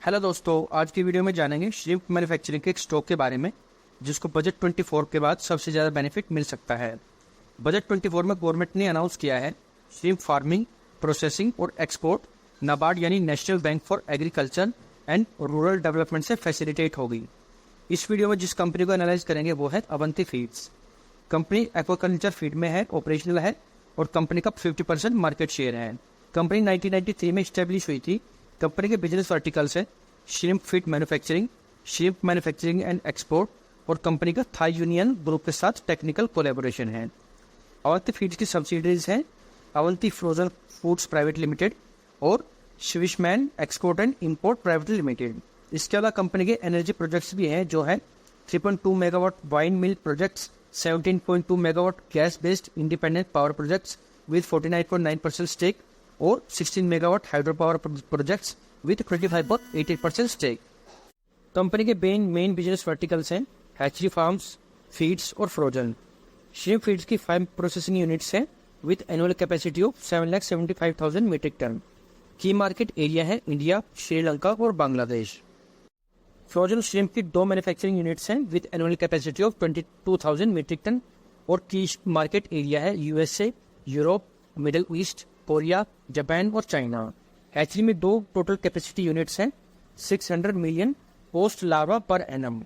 Hello दोस्तों, आज की वीडियो में जानेंगे श्रिम्प मैन्युफैक्चरिंग के एक स्टॉक के बारे में जिसको बजट 24 के बाद सबसे ज़्यादा बेनिफिट मिल सकता है। बजट 24 में गवर्नमेंट ने अनाउंस किया है श्रिम्प फार्मिंग, प्रोसेसिंग और एक्सपोर्ट नाबार्ड यानी national bank for agriculture and rural development से फैसिलिटेट होगी। इस वीडियो में जिस कंपनी को एनालाइज करेंगे वो है Avanti feeds. Company aquaculture feed में है, ऑपरेशनल है और कंपनी का 50% मार्केट शेयर है। कंपनी 1993 में स्टेब्लिश हुई थी। कंपनी के बिजनेस वर्टिकल्स है shrimp feed manufacturing, shrimp manufacturing and export और कंपनी का थाई यूनियन ग्रुप के साथ टेक्निकल कोलैबोरेशन है। अवंती फीड्स की सब्सिडीज हैं Avanti frozen foods private limited और स्विशमैन export and import private limited. इसके अलावा कंपनी के एनर्जी प्रोजेक्ट्स भी हैं जो है 3.2 megawatt wind mill projects, 17.2 megawatt gas based independent power projects with 49.9% stake और 16 megawatt hydro power projects with 25.88% stake. Company के मेन बिजनेस वर्टिकल्स हैं हैचरी फार्म्स, फीड्स और फ्रोजन। श्रिम्प फीड्स की 5 प्रोसेसिंग यूनिट्स हैं with annual capacity of 7,75,000 metric tonne. की market area है India, Sri Lanka और Bangladesh. Frozen shrimp की 2 मैन्युफैक्चरिंग यूनिट्स हैं with annual capacity of 22,000 metric ton और की मार्केट एरिया है USA, Europe, middle east, Korea, Japan और चाइना। हैचरी में 2 टोटल कैपेसिटी यूनिट्स हैं 600 million post larva per annum.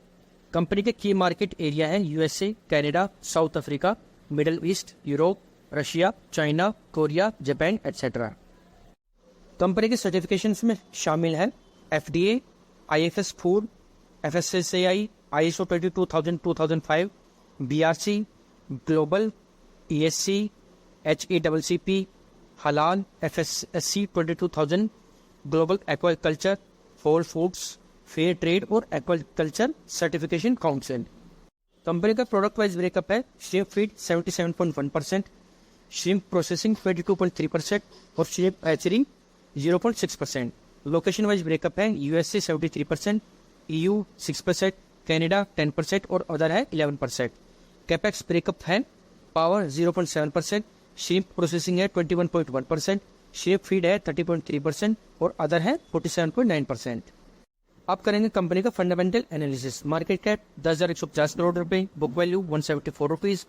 Company के की मार्केट एरिया है USA, Canada, south Africa, middle east, Europe, Russia, China, Korea, Japan etcetera. Company के certifications में शामिल है FDA, IFS food, FSSAI, ISO 22000-2005, BRC, global, ESC, HACCP, हलाल, FSSC 22000, global aquaculture, whole foods, fair trade और aquaculture certification council. Company का product wise breakup है shrimp feed 77.1%, shrimp processing 22.3% और shrimp hatchery 0.6%। Location wise breakup है USA 73%, EU 6%, Canada 10% और other है 11%। Capex breakup है power 0.7%, shrimp processing है 21.1%, shrimp feed है 30.3% और अदर है 47.9%। अब करेंगे कंपनी का fundamental analysis. Market cap 10,150 crore रुपए, book value 174 rupees,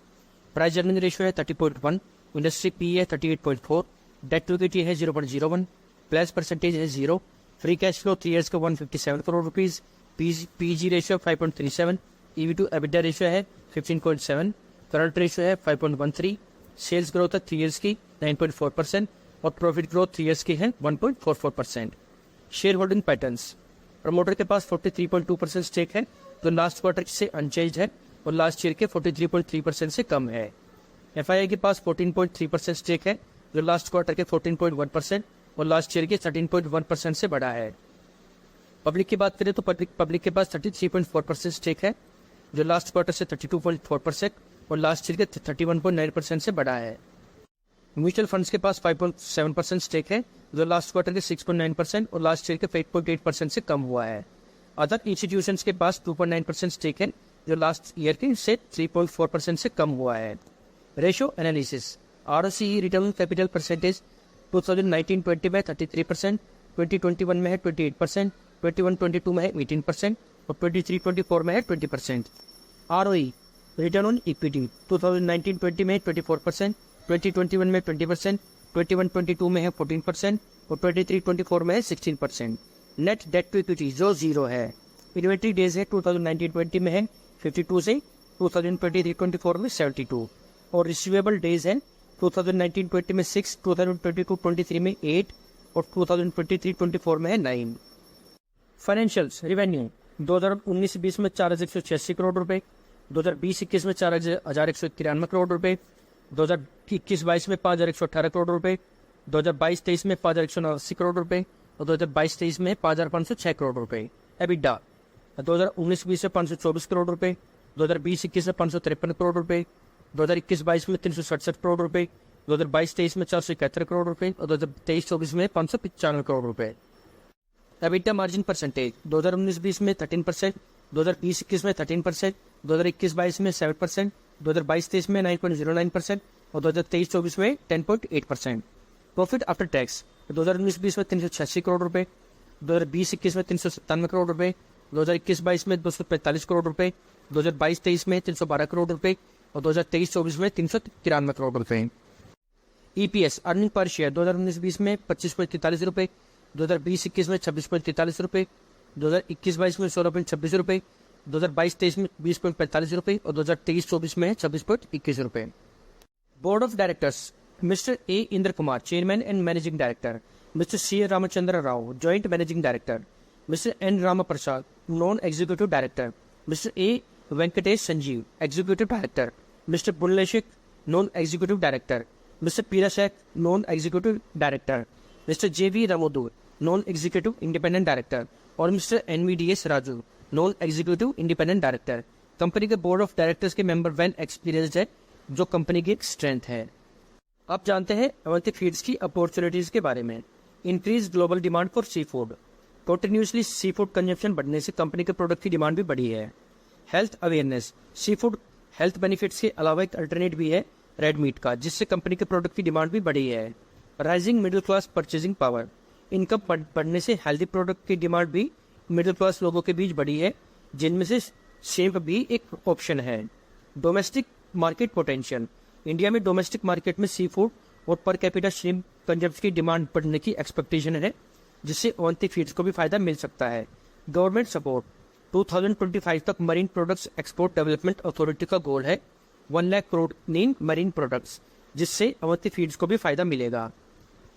price earning ratio है 30.1, इंडस्ट्री पी है 38.4, डेट टू इक्विटी है 0.01, प्लस परसेंटेज है 0, फ्री कैश फ्लो 3 ईयर्स का 157 crore rupees, PG ratio 5.37, EV to EBITDA ratio है 15.7, करंट रेशियो है 5.13, sales growth है 3 years की 9.4% और प्रॉफिट ग्रोथ 3 ईयर्स की है 1.44%। शेयर होल्डिंग पैटर्न्स, प्रमोटर के पास 43.2% स्टेक है जो लास्ट क्वार्टर से अनचेंज्ड है और लास्ट ईयर के 43.3% से कम है। एफआईआई के पास 14.3% स्टेक है जो लास्ट क्वार्टर के 14.1% और लास्ट ईयर के 13.1% से बढ़ा है। पब्लिक की बात करें तो पब्लिक के पास 33.4% स्टेक है जो लास्ट क्वार्टर से 32.4% और लास्ट ईयर के 31.9% से बढ़ा है। म्यूचुअल फंड्स के पास 5.7% स्टेक है जो लास्ट क्वार्टर के 6.9% और लास्ट ईयर के 8.8% से कम हुआ है। अदर इंस्टीट्यूशंस के पास 2.9% स्टेक है जो लास्ट ईयर के से 3.4% से कम हुआ है। Ratio analysis, ROCE return capital percentage 2019-20 में 33%, 2021 में है 28%, 21-22 में है 18% और 23-24 में है 20%। आरओई रिटर्न ऑन इक्विटी 2019-20 में 24%, 2021 में 20%, 21-22 में है 14% और 23-24 में है 16%। नेट डेट टू इक्विटी जो 0 है। इन्वेंट्री डेज है 2019-20 में है 52 से 2023-24 में 72 और रिसीवेबल डेज है 2019-20 में 6, 2022-23 में 8 और 2023-24 में है 9। फाइनेंशियल्स, रेवेन्यू 2019-20 में 4,186 करोड़ रुपए, 2020-21 में 4,191 करोड़ रुपए, 2021-22 में 5,118 करोड़ रुपए, 2022-23 में 5,189 करोड़ रुपए और 2022-23 में 5,506 करोड़ रुपए। एबिटा 2019-20 में 524 करोड़ रुपए, 2020-21 में 553 करोड़ रुपए, 2021-22 में 367 करोड़ रुपए, 2022-23 में 471 करोड़ रुपए और 2023-24 में 595 करोड़ रुपए। एबिटा मार्जिन परसेंटेज 2019-20 में 13%, 2020-21 में 13%, 2021-22 में 7%, 2022-23 में 9.09% और 2023-24 में 10.8%। प्रॉफिट आफ्टर टैक्स 2019-20 में 386 करोड़ रुपए, 2020-21 में 397 करोड़ रुपए, 2021-22 में 245 करोड़ रुपए, 2022-23 में 312 करोड़ रुपए और 2023-24 में 393 करोड़ रुपए। ईपीएस अर्निंग पर शेयर 2019-20 में 25.43 रुपए, 2020-21 में 26.43 रुपए, 2021-22 में 16.26 रुपए, 2022-23 में 20.45 रुपए और 2023-24 में 26.21 रुपए। Board of directors mister A Indra Kumar, chairman and managing director, mister C Ramachandra Rao, joint managing director, mister N Rama Prasad, non executive director, mister A Venkatesh Sanjeev, executive director, mister बुल्लेशिक, नॉन एग्जीक्यूटिव डायरेक्टर, मिस्टर पीराशेख, non executive director, mister J V रामोदू, non executive independent director और mister NVDS Raju, non executive independent director. Company के board of directors के member well experienced है, जो company की एक स्ट्रेंथ है। अब जानते हैं अवंती फीड्स की अपॉर्चुनिटीज के बारे में। Increase global demand for seafood, continuously seafood consumption बढ़ने से कंपनी के प्रोडक्ट की डिमांड भी बढ़ी है। Health awareness, sea food health benefits के अलावा एक अल्टरनेट भी है रेड मीट का, जिससे कंपनी के प्रोडक्ट की डिमांड भी बढ़ी है। Rising middle class purchasing power, income बढ़ने से हेल्दी प्रोडक्ट की डिमांड भी मिडिल क्लास लोगों के बीच बढ़ी है, जिनमें से शेप भी एक ऑप्शन है। डोमेस्टिक मार्केट पोटेंशियल, इंडिया में डोमेस्टिक मार्केट में सी फूड और पर कैपिटा श्रिम्प कंजप्शन की डिमांड बढ़ने की एक्सपेक्टेशन है, जिससे अवंती फीड्स को भी फायदा मिल सकता है। गवर्नमेंट सपोर्ट, 2025 तक marine products export development authority का गोल है 1 lakh crore in marine products, जिससे अवंती फीड्स को भी फायदा मिलेगा।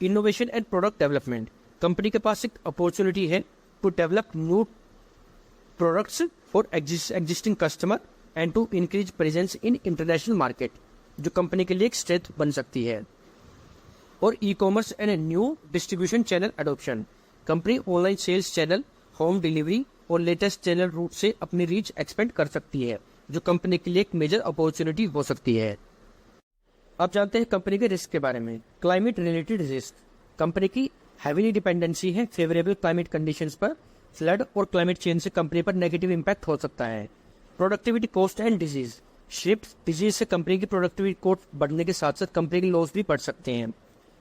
Innovation and product development, company के पास एक अपॉर्चुनिटी है to develop new products for existing customer and to increase presence in international market, जो कंपनी के लिए एक स्ट्रेंथ बन सकती है। और e commerce and new distribution channel adoption, company online sales channel, home delivery और लेटेस्ट चैनल रूट से अपनी रीच एक्सपेंड कर सकती है, जो कंपनी के लिए एक मेजर अपॉर्चुनिटी हो सकती है। अब जानते हैं कंपनी के रिस्क के बारे में। क्लाइमेट रिलेटेड रिस्क, कंपनी की हैवीली डिपेंडेंसी है फेवरेबल क्लाइमेट कंडीशंस पर। फ्लड और क्लाइमेट चेंज से कंपनी पर नेगेटिव इम्पैक्ट हो सकता है। Productivity cost and disease, shift disease से कंपनी की प्रोडक्टिविटी कॉस्ट बढ़ने के साथ साथ कंपनी के लॉस भी बढ़ सकते हैं,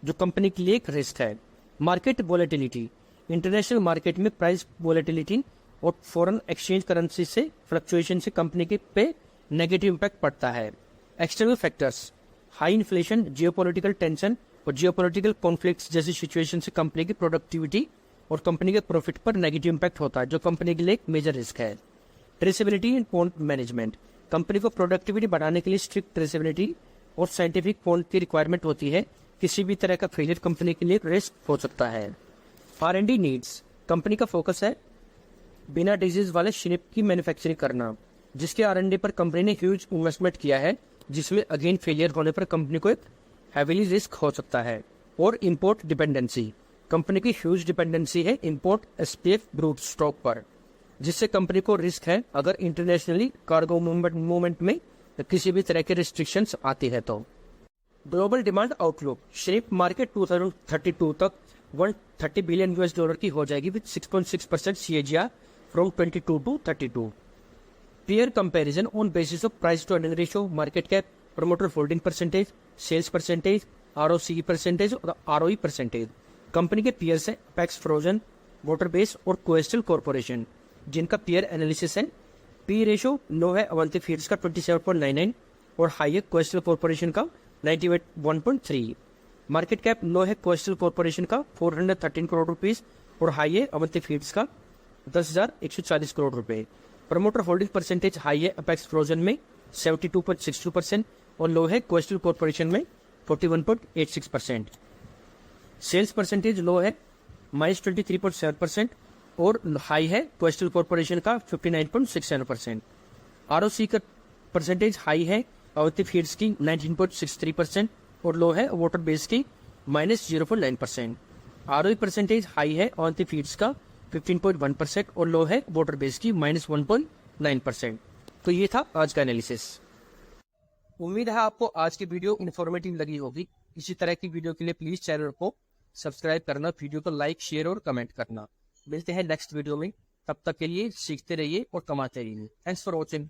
जो कंपनी के लिए एक रिस्क है। मार्केट वोलेटिलिटी, इंटरनेशनल मार्केट में प्राइस वोलेटिलिटी और फॉरेन एक्सचेंज करेंसी से फ्लक्चुएशन से कंपनी के पे नेगेटिव इम्पैक्ट पड़ता है। External factors, high inflation, geopolitical tension और जियोपॉलिटिकल कॉन्फ्लिक्ट्स जैसी सिचुएशन से कंपनी की प्रोडक्टिविटी और कंपनी के प्रॉफिट पर नेगेटिव इम्पैक्ट होता है, जो कंपनी के लिए एक मेजर रिस्क है। Traceability and point management, company को प्रोडक्टिविटी बढ़ाने के लिए स्ट्रिक्ट ट्रेसेबिलिटी और साइंटिफिक पॉइंट की रिक्वायरमेंट होती है। किसी भी तरह का फेलियर कंपनी के लिए रिस्क हो सकता है। R&D नीड्स, कंपनी का फोकस है बिना डिजीज वाले श्रिम्प की मैन्युफैक्चरिंग करना, जिसके R&D पर कंपनी ने ह्यूज इन्वेस्टमेंट किया है, जिसमें अगेन फेलियर होने पर कंपनी को एक हैवीली रिस्क हो सकता है। और इंपोर्ट डिपेंडेंसी, कंपनी की ह्यूज डिपेंडेंसी है इंपोर्ट SPF ब्रूट स्टॉक पर, जिससे कंपनी को रिस्क है अगर इंटरनेशनली कार्गो मूवमेंट में किसी भी तरह के रिस्ट्रिक्शंस आती है तो। Global demand outlook, shrimp market 2032 तक $130 बिलियन की हो जाएगी with 6.6% CAGR from 22 to 32। Peer comparison on basis of price to earning ratio, market cap, promoter holding percentage, sales percentage, ROCE percentage और ROE percentage। कंपनी के peers है Apex Frozen, Waterbase और Coastal Corporation, जिनका peer analysis है। P ratio लो है Avanti feeds का 27.99 और high है कोस्टल कॉर्पोरेशन का 91.3। मार्केट कैप लो है कोस्टल कॉर्पोरेशन का 413 करोड़ रुपीस और हाई है अवंती फीड्स का 10,140 करोड़ रुपए। प्रमोटर होल्डिंग परसेंटेज हाई है अपेक्स फ्रोजन में 72.62% और लो है कोस्टल कॉर्पोरेशन में 41.86%। सेल्स परसेंटेज लो है -23.7% और हाई है कोस्टल कॉर्पोरेशन का 59.67%। ROC का परसेंटेज हाई है अवंती फीड्स की 19.63% और लो है वाटर बेस की -0.9%। ROE परसेंटेज हाई है अवंती फीड्स का 15.1% और लो है वाटर बेस की -1.9%। तो ये था आज का एनालिसिस। उम्मीद है आपको आज की वीडियो इन्फॉर्मेटिव लगी होगी। इसी तरह की वीडियो के लिए प्लीज चैनल को सब्सक्राइब करना, वीडियो को लाइक, शेयर और कमेंट करना। मिलते हैं नेक्स्ट वीडियो में, तब तक के लिए सीखते रहिए और कमाते रहिए। Thanks for watching.